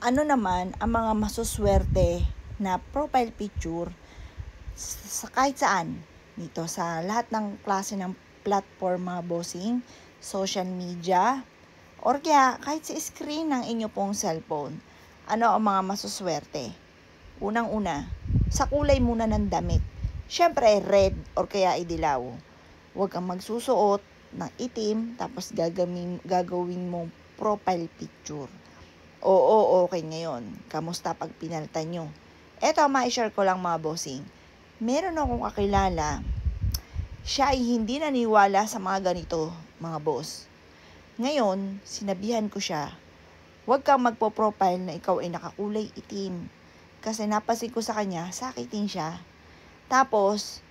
Ano naman ang mga masuswerte na profile picture sa kahit saan dito sa lahat ng klase ng platform, mga bossing, social media, or kaya kahit sa screen ng inyo pong cellphone. Ano ang mga masuswerte? Unang-una, sa kulay muna ng damit. Syempre red or kaya idilaw. Huwag kang magsusuot ng itim tapos gagawin mong profile picture. Oo, okay ngayon. Kamusta pag pinalitan nyo? Eto, ma-share ko lang mga bossing. Meron akong kakilala, siya ay hindi naniwala sa mga ganito, mga boss. Ngayon, sinabihan ko siya, huwag kang magpo-profile na ikaw ay nakakulay itim. Kasi napansin ko sa kanya, sakitin siya. Tapos,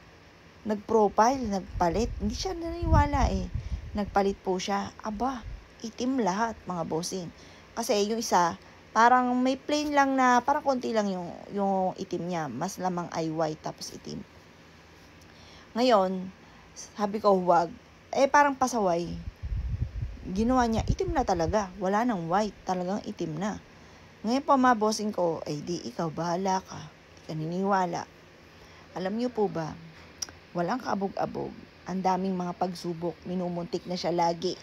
nag-profile, nagpalit. Hindi siya naniwala eh. Nagpalit po siya. Aba, itim lahat, mga bossing. Kasi yung isa, parang may plain lang na, parang konti lang yung itim niya. Mas lamang ay white, tapos itim. Ngayon, sabi ko huwag. Parang pasaway. Ginawa niya, itim na talaga. Wala nang white, talagang itim na. Ngayon po mga bossing ko, di ikaw, bahala ka. Di ka niniwala. Alam niyo po ba, walang kaabog-abog. Ang daming mga pagsubok. Minumuntik na siya lagi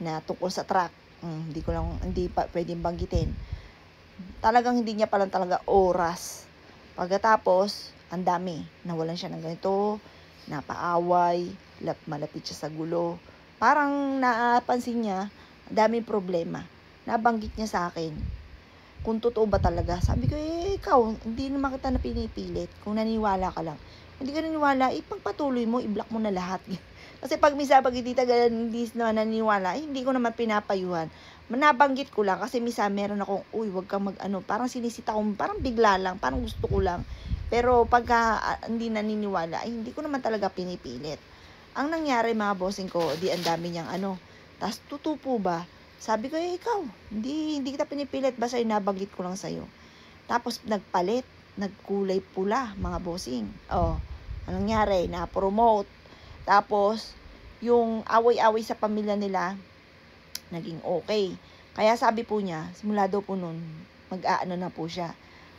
na tungkol sa track. Hindi pa pwedeng banggitin. Talagang hindi niya palang talaga oras. Pagkatapos, ang dami. Nawalan siya ng ganito, napaaway, malapit siya sa gulo. Parang napansin niya, ang daming problema. Nabanggit niya sa akin, kung totoo ba talaga. Sabi ko, ikaw, hindi naman kita na pinipilit. Kung naniwala ka lang. Hindi ka naniwala, ipagpatuloy mo, i-block mo na lahat. Kasi pag misa, pag hindi na naniwala, hindi ko naman pinapayuhan. Nabanggit ko lang, kasi misa, meron akong, wag kang parang sinisita ko, parang bigla lang, parang gusto ko lang. Pero pagka hindi naniniwala, hindi ko naman talaga pinipilit. Ang nangyari mga bossing ko, ang dami niyang tas tutupo ba? Sabi ko, ikaw, hindi kita pinipilit, basta nabanggit ko lang sa'yo. Tapos nagpalit, nagkulay pula, mga bossing. Anong nangyari? Na-promote. Tapos, yung away-away sa pamilya nila, naging okay. Kaya sabi po niya, simula daw po nun, mag-aano na po siya.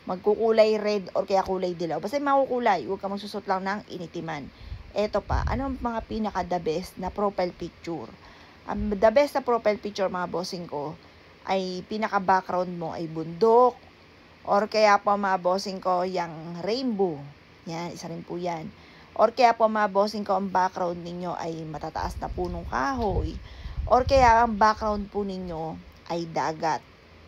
Magkukulay red or kaya kulay dilaw. Basta makukulay, huwag ka magsusot lang ng initiman. Eto pa, ano ang mga pinaka-the best na profile picture? The best na profile picture, mga bossing ko, ay pinaka-background mo ay bundok, or kaya po mga bossing ko, yung rainbow. Yan, isa rin po yan. Or kaya po mga bossing ko, ang background ninyo ay matataas na punong kahoy. Or kaya ang background po ninyo ay dagat.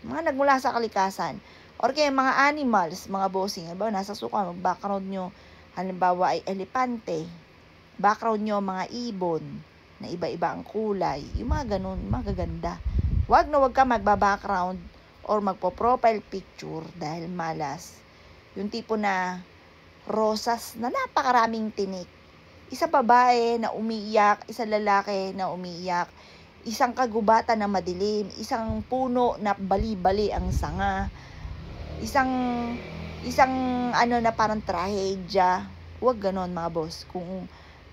Mga nagmula sa kalikasan. Or kaya mga animals, mga bossing. Halimbawa, nasa suka, background nyo, halimbawa ay elepante. Background nyo, mga ibon, na iba-iba ang kulay. Yung mga ganun, magaganda. Wag ka magba-background or magpo-profile picture dahil malas. Yung tipo na rosas na napakaraming tinik. Isa babae na umiiyak, isang lalaki na umiiyak, isang kagubatan na madilim, isang puno na bali-bali ang sanga, isang na parang trahedya. Huwag ganon mga boss.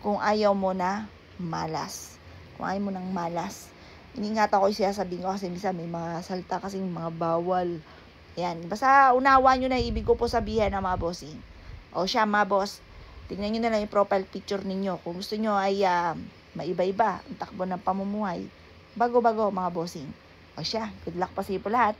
Kung ayaw mo na malas. Kung ayaw mo ng malas. Iniingatan ko yung sasabihin ko kasi minsan may mga salita kasi mga bawal. Yan. Basta unawa nyo na ibig ko po sabihin ng mga bossing. O siya mga boss, tingnan nyo na lang yung profile picture ninyo. Kung gusto nyo ay maiba-iba ang takbo ng pamumuhay. Bago-bago mga bossing. O siya, good luck pa sa po lahat.